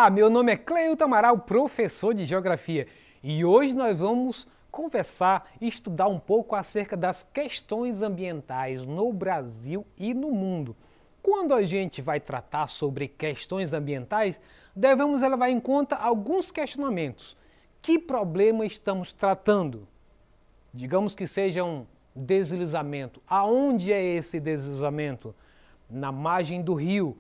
Olá, meu nome é Cleilton Amaral, professor de Geografia, e hoje nós vamos conversar e estudar um pouco acerca das questões ambientais no Brasil e no mundo. Quando a gente vai tratar sobre questões ambientais, devemos levar em conta alguns questionamentos. Que problema estamos tratando? Digamos que seja um deslizamento. Aonde é esse deslizamento? Na margem do rio.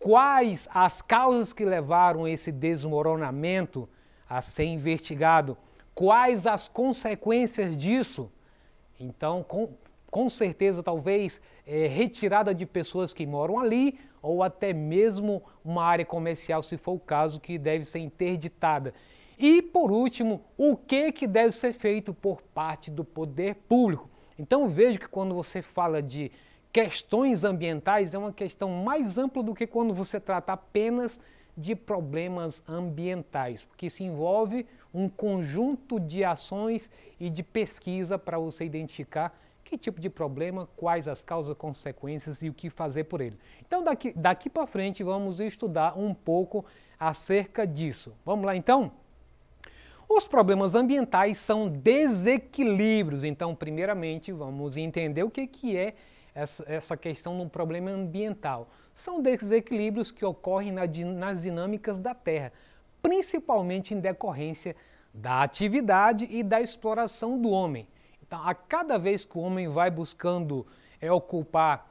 Quais as causas que levaram esse desmoronamento a ser investigado? Quais as consequências disso? Então, com certeza, talvez retirada de pessoas que moram ali ou até mesmo uma área comercial, se for o caso, que deve ser interditada. E, por último, o que deve ser feito por parte do poder público? Então, vejo que quando você fala de questões ambientais, é uma questão mais ampla do que quando você trata apenas de problemas ambientais, porque se envolve um conjunto de ações e de pesquisa para você identificar que tipo de problema, quais as causas, consequências e o que fazer por ele. Então, daqui para frente, vamos estudar um pouco acerca disso. Vamos lá, então? Os problemas ambientais são desequilíbrios. Então, primeiramente, vamos entender o que é essa questão de um problema ambiental. São desequilíbrios que ocorrem nas dinâmicas da Terra, principalmente em decorrência da atividade e da exploração do homem. Então, a cada vez que o homem vai buscando ocupar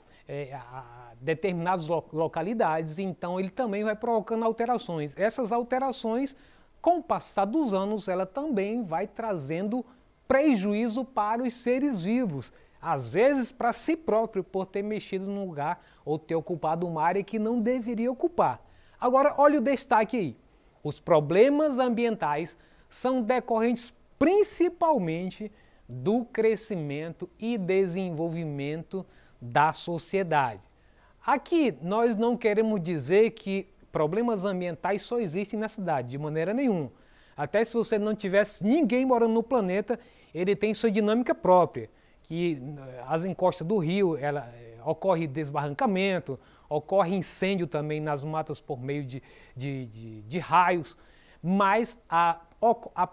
determinadas localidades, então ele também vai provocando alterações. Essas alterações, com o passar dos anos, ela também vai trazendo prejuízo para os seres vivos. Às vezes para si próprio, por ter mexido num lugar ou ter ocupado uma área que não deveria ocupar. Agora, olha o destaque aí. Os problemas ambientais são decorrentes principalmente do crescimento e desenvolvimento da sociedade. Aqui nós não queremos dizer que problemas ambientais só existem na cidade, de maneira nenhuma. Até se você não tivesse ninguém morando no planeta, ele tem sua dinâmica própria. Que as encostas do rio, ocorre desbarrancamento, ocorre incêndio também nas matas por meio de raios, mas a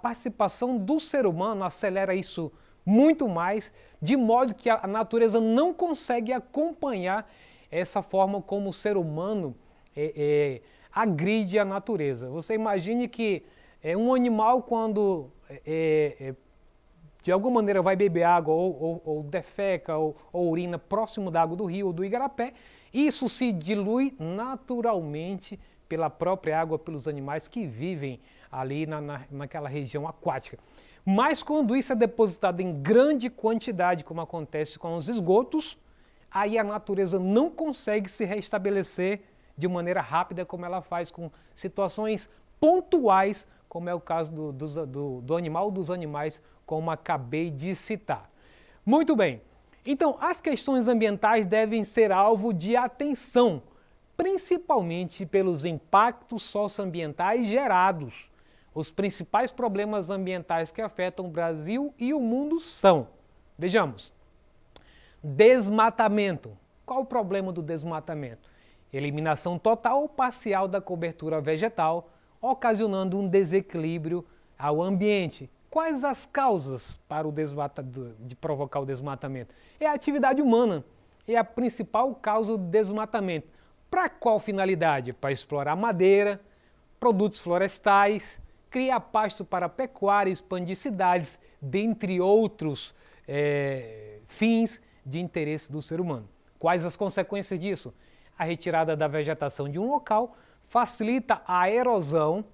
participação do ser humano acelera isso muito mais, de modo que a natureza não consegue acompanhar essa forma como o ser humano agride a natureza. Você imagine que um animal, quando de alguma maneira vai beber água ou defeca ou urina próximo da água do rio ou do igarapé, isso se dilui naturalmente pela própria água, pelos animais que vivem ali naquela região aquática. Mas quando isso é depositado em grande quantidade, como acontece com os esgotos, aí a natureza não consegue se restabelecer de maneira rápida como ela faz com situações pontuais, como é o caso do animal ou dos animais, como acabei de citar. Muito bem, então as questões ambientais devem ser alvo de atenção, principalmente pelos impactos socioambientais gerados. Os principais problemas ambientais que afetam o Brasil e o mundo são, vejamos, desmatamento. Qual o problema do desmatamento? Eliminação total ou parcial da cobertura vegetal, ocasionando um desequilíbrio ao ambiente. Quais as causas para de provocar o desmatamento? É a atividade humana, é a principal causa do desmatamento. Para qual finalidade? Para explorar madeira, produtos florestais, criar pasto para pecuária, expandir cidades, dentre outros fins de interesse do ser humano. Quais as consequências disso? A retirada da vegetação de um local facilita a erosão,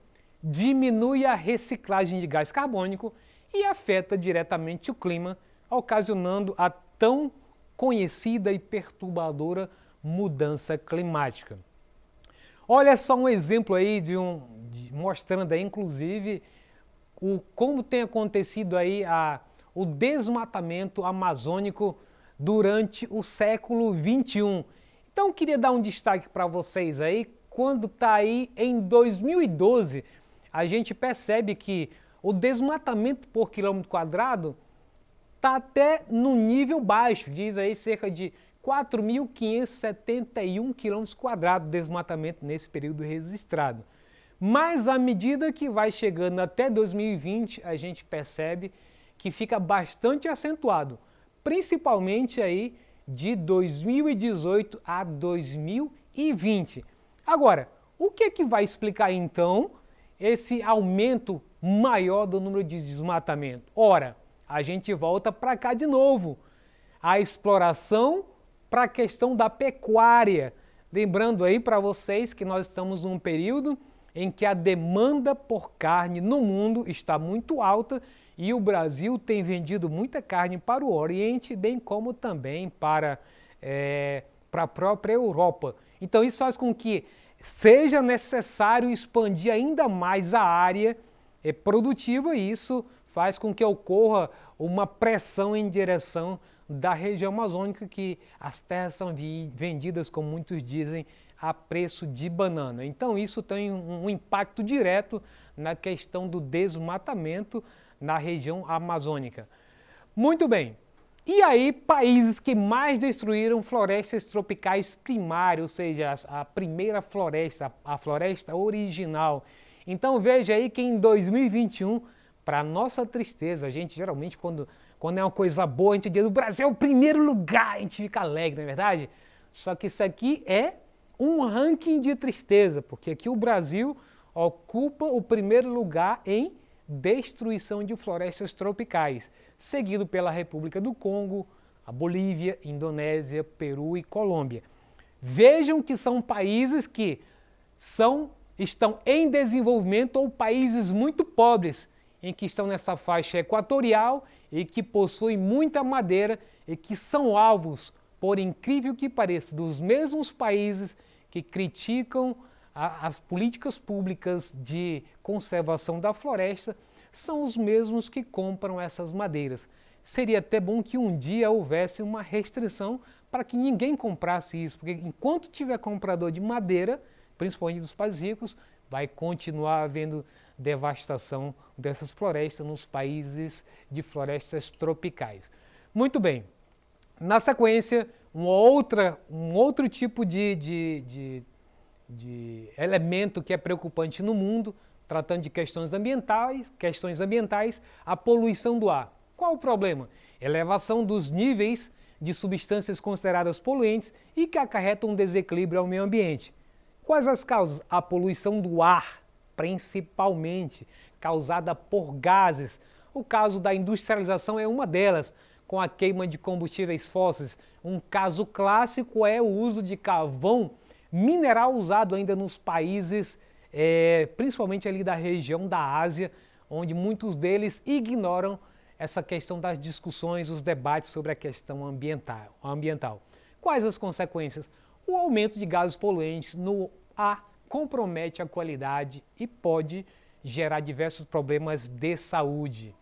diminui a reciclagem de gás carbônico e afeta diretamente o clima, ocasionando a tão conhecida e perturbadora mudança climática. Olha só um exemplo aí mostrando aí, inclusive, como tem acontecido aí o desmatamento amazônico durante o século XXI. Então, eu queria dar um destaque para vocês aí, quando está aí em 2012, a gente percebe que o desmatamento por quilômetro quadrado está até no nível baixo, diz aí cerca de 4.571 quilômetros quadrados de desmatamento nesse período registrado. Mas à medida que vai chegando até 2020, a gente percebe que fica bastante acentuado, principalmente aí de 2018 a 2020. Agora, o que é que vai explicar então esse aumento maior do número de desmatamento? Ora, a gente volta para cá de novo. A exploração para a questão da pecuária. Lembrando aí para vocês que nós estamos num período em que a demanda por carne no mundo está muito alta e o Brasil tem vendido muita carne para o Oriente, bem como também para a própria Europa. Então isso faz com que seja necessário expandir ainda mais a área produtiva e isso faz com que ocorra uma pressão em direção da região amazônica, que as terras são vendidas, como muitos dizem, a preço de banana. Então isso tem um impacto direto na questão do desmatamento na região amazônica. Muito bem. E aí, países que mais destruíram florestas tropicais primárias, ou seja, a primeira floresta, a floresta original. Então veja aí que em 2021, para nossa tristeza, a gente geralmente quando é uma coisa boa, a gente diz o Brasil é o primeiro lugar, a gente fica alegre, não é verdade? Só que isso aqui é um ranking de tristeza, porque aqui o Brasil ocupa o primeiro lugar em destruição de florestas tropicais, seguido pela República do Congo, a Bolívia, Indonésia, Peru e Colômbia. Vejam que são países que estão em desenvolvimento ou países muito pobres, em que estão nessa faixa equatorial e que possuem muita madeira e que são alvos, por incrível que pareça, dos mesmos países que criticam as políticas públicas de conservação da floresta, são os mesmos que compram essas madeiras. Seria até bom que um dia houvesse uma restrição para que ninguém comprasse isso, porque enquanto tiver comprador de madeira, principalmente dos países ricos, vai continuar havendo devastação dessas florestas nos países de florestas tropicais. Muito bem. Na sequência, um outro tipo de elemento que é preocupante no mundo, tratando de questões ambientais, a poluição do ar. Qual o problema? Elevação dos níveis de substâncias consideradas poluentes e que acarretam um desequilíbrio ao meio ambiente. Quais as causas? A poluição do ar, principalmente causada por gases. O caso da industrialização é uma delas, com a queima de combustíveis fósseis. Um caso clássico é o uso de carvão mineral usado ainda nos países, principalmente ali da região da Ásia, onde muitos deles ignoram essa questão das discussões, os debates sobre a questão ambiental. Quais as consequências? O aumento de gases poluentes no ar compromete a qualidade e pode gerar diversos problemas de saúde.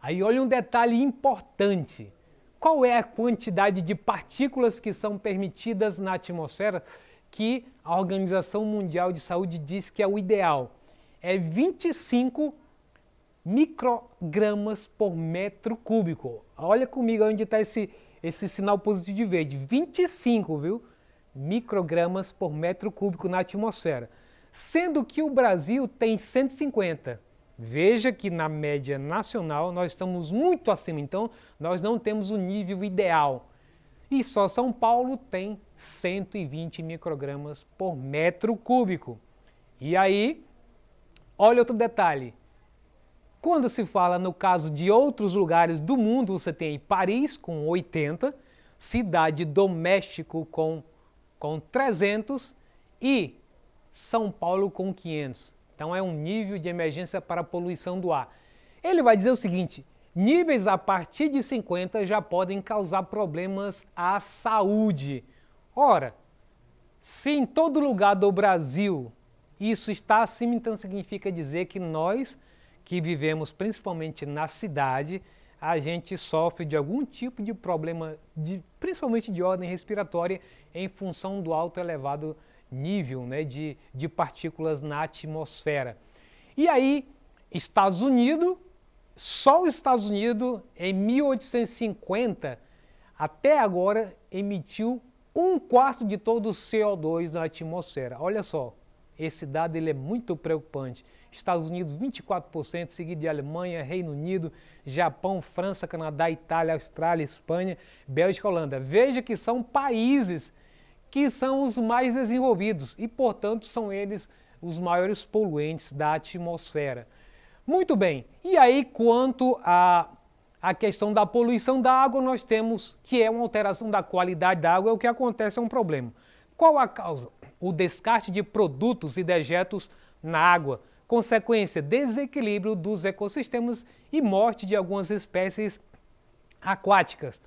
Aí olha um detalhe importante. Qual é a quantidade de partículas que são permitidas na atmosfera que a Organização Mundial de Saúde diz que é o ideal? É 25 microgramas por metro cúbico. Olha comigo onde está esse sinal positivo de verde. 25, viu? Microgramas por metro cúbico na atmosfera. Sendo que o Brasil tem 150. Veja que na média nacional nós estamos muito acima, então nós não temos o nível ideal. E só São Paulo tem 120 microgramas por metro cúbico. E aí, olha outro detalhe. Quando se fala no caso de outros lugares do mundo, você tem Paris com 80, Cidade do México com 300 e São Paulo com 500. Então é um nível de emergência para a poluição do ar. Ele vai dizer o seguinte, níveis a partir de 50 já podem causar problemas à saúde. Ora, se em todo lugar do Brasil isso está acima, então significa dizer que nós, que vivemos principalmente na cidade, a gente sofre de algum tipo de problema, principalmente de ordem respiratória, em função do alto elevado nível, né, de partículas na atmosfera. E aí, Estados Unidos, só os Estados Unidos, em 1850, até agora, emitiu 1/4 de todo o CO2 na atmosfera. Olha só, Esse dado ele é muito preocupante. Estados Unidos 24%, seguido de Alemanha, Reino Unido, Japão, França, Canadá, Itália, Austrália, Espanha, Bélgica e Holanda. Veja que são países que são os mais desenvolvidos e, portanto, são eles os maiores poluentes da atmosfera. Muito bem, e aí quanto à questão da poluição da água, nós temos que é uma alteração da qualidade da água, é o que acontece, é um problema. Qual a causa? O descarte de produtos e dejetos na água. Consequência, desequilíbrio dos ecossistemas e morte de algumas espécies aquáticas.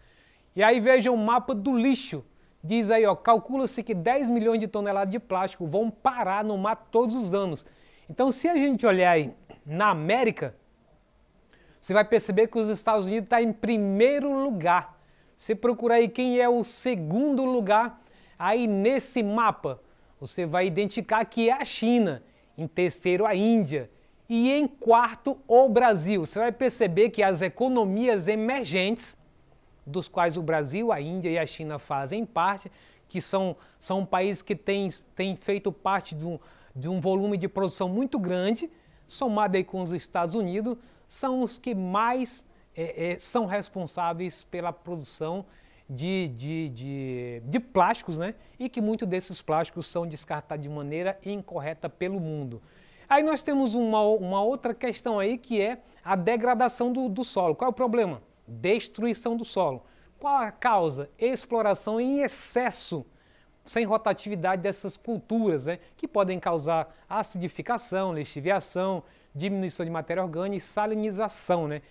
E aí veja o mapa do lixo. Diz aí, ó, calcula-se que 10 milhões de toneladas de plástico vão parar no mar todos os anos. Então, se a gente olhar aí na América, você vai perceber que os Estados Unidos estão em primeiro lugar. Você procura aí quem é o segundo lugar, aí nesse mapa, você vai identificar que é a China, em terceiro a Índia e em quarto o Brasil. Você vai perceber que as economias emergentes, dos quais o Brasil, a Índia e a China fazem parte, que são países que têm feito parte de um volume de produção muito grande, somado aí com os Estados Unidos, são os que mais são responsáveis pela produção de plásticos, né? E que muitos desses plásticos são descartados de maneira incorreta pelo mundo. Aí nós temos uma outra questão aí que é a degradação do solo. Qual é o problema? Destruição do solo. Qual a causa? Exploração em excesso, sem rotatividade dessas culturas, né? Que podem causar acidificação, lixiviação, diminuição de matéria orgânica e salinização, né?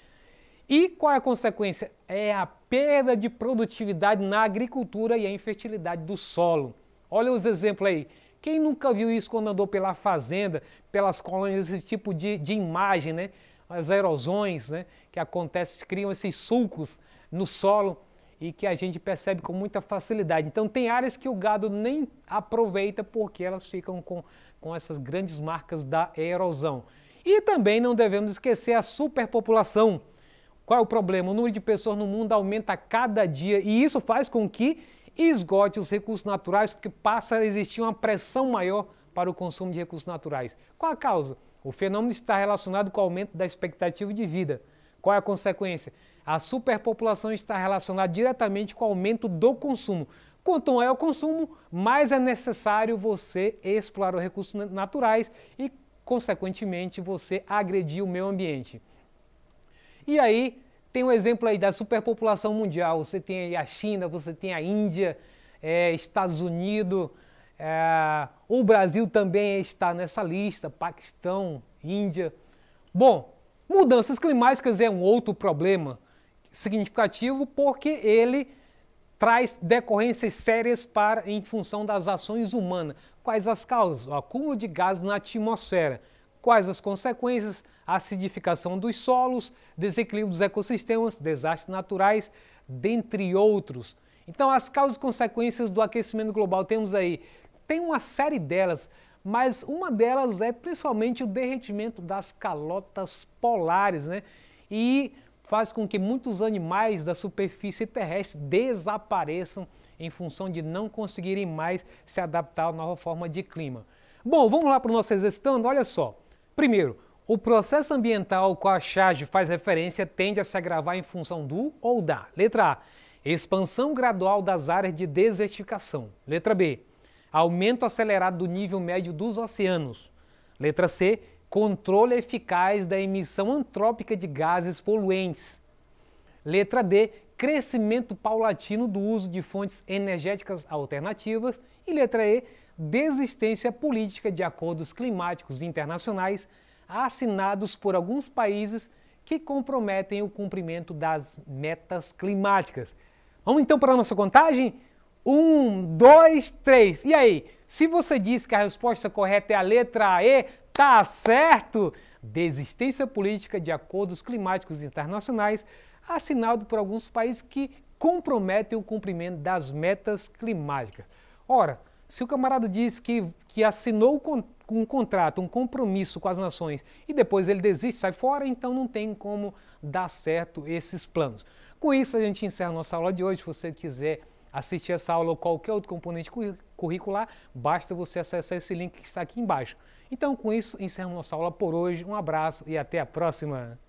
E qual é a consequência? É a perda de produtividade na agricultura e a infertilidade do solo. Olha os exemplos aí. Quem nunca viu isso quando andou pela fazenda, pelas colônias, esse tipo de imagem, né? As erosões, né? Que acontecem, criam esses sulcos no solo e que a gente percebe com muita facilidade. Então tem áreas que o gado nem aproveita porque elas ficam com essas grandes marcas da erosão. E também não devemos esquecer a superpopulação. Qual é o problema? O número de pessoas no mundo aumenta a cada dia e isso faz com que esgote os recursos naturais porque passa a existir uma pressão maior para o consumo de recursos naturais. Qual a causa? O fenômeno está relacionado com o aumento da expectativa de vida. Qual é a consequência? A superpopulação está relacionada diretamente com o aumento do consumo. Quanto maior o consumo, mais é necessário você explorar os recursos naturais e, consequentemente, você agredir o meio ambiente. E aí, tem um exemplo aí da superpopulação mundial. Você tem aí a China, você tem a Índia, Estados Unidos, o Brasil também está nessa lista, Paquistão, Índia. Bom, mudanças climáticas é um outro problema significativo porque ele traz decorrências sérias em função das ações humanas. Quais as causas? O acúmulo de gases na atmosfera. Quais as consequências? A acidificação dos solos, desequilíbrio dos ecossistemas, desastres naturais, dentre outros. Então, as causas e consequências do aquecimento global temos aí. Tem uma série delas, mas uma delas é principalmente o derretimento das calotas polares, né? E faz com que muitos animais da superfície terrestre desapareçam em função de não conseguirem mais se adaptar à nova forma de clima. Bom, vamos lá para o nosso exercitando, olha só. Primeiro, o processo ambiental ao qual a charge faz referência tende a se agravar em função do ou da. Letra A, expansão gradual das áreas de desertificação. Letra B, aumento acelerado do nível médio dos oceanos. Letra C, controle eficaz da emissão antrópica de gases poluentes. Letra D, crescimento paulatino do uso de fontes energéticas alternativas. E letra E, desistência política de acordos climáticos internacionais assinados por alguns países que comprometem o cumprimento das metas climáticas. Vamos então para a nossa contagem? 1, 2, 3. E aí? Se você disse que a resposta correta é a letra E, tá certo! Desistência política de acordos climáticos internacionais assinado por alguns países que comprometem o cumprimento das metas climáticas. Ora, se o camarada diz que assinou um contrato, um compromisso com as nações e depois ele desiste, sai fora, então não tem como dar certo esses planos. Com isso a gente encerra a nossa aula de hoje. Se você quiser assistir essa aula ou qualquer outro componente curricular, basta você acessar esse link que está aqui embaixo. Então, com isso, encerramos nossa aula por hoje. Um abraço e até a próxima!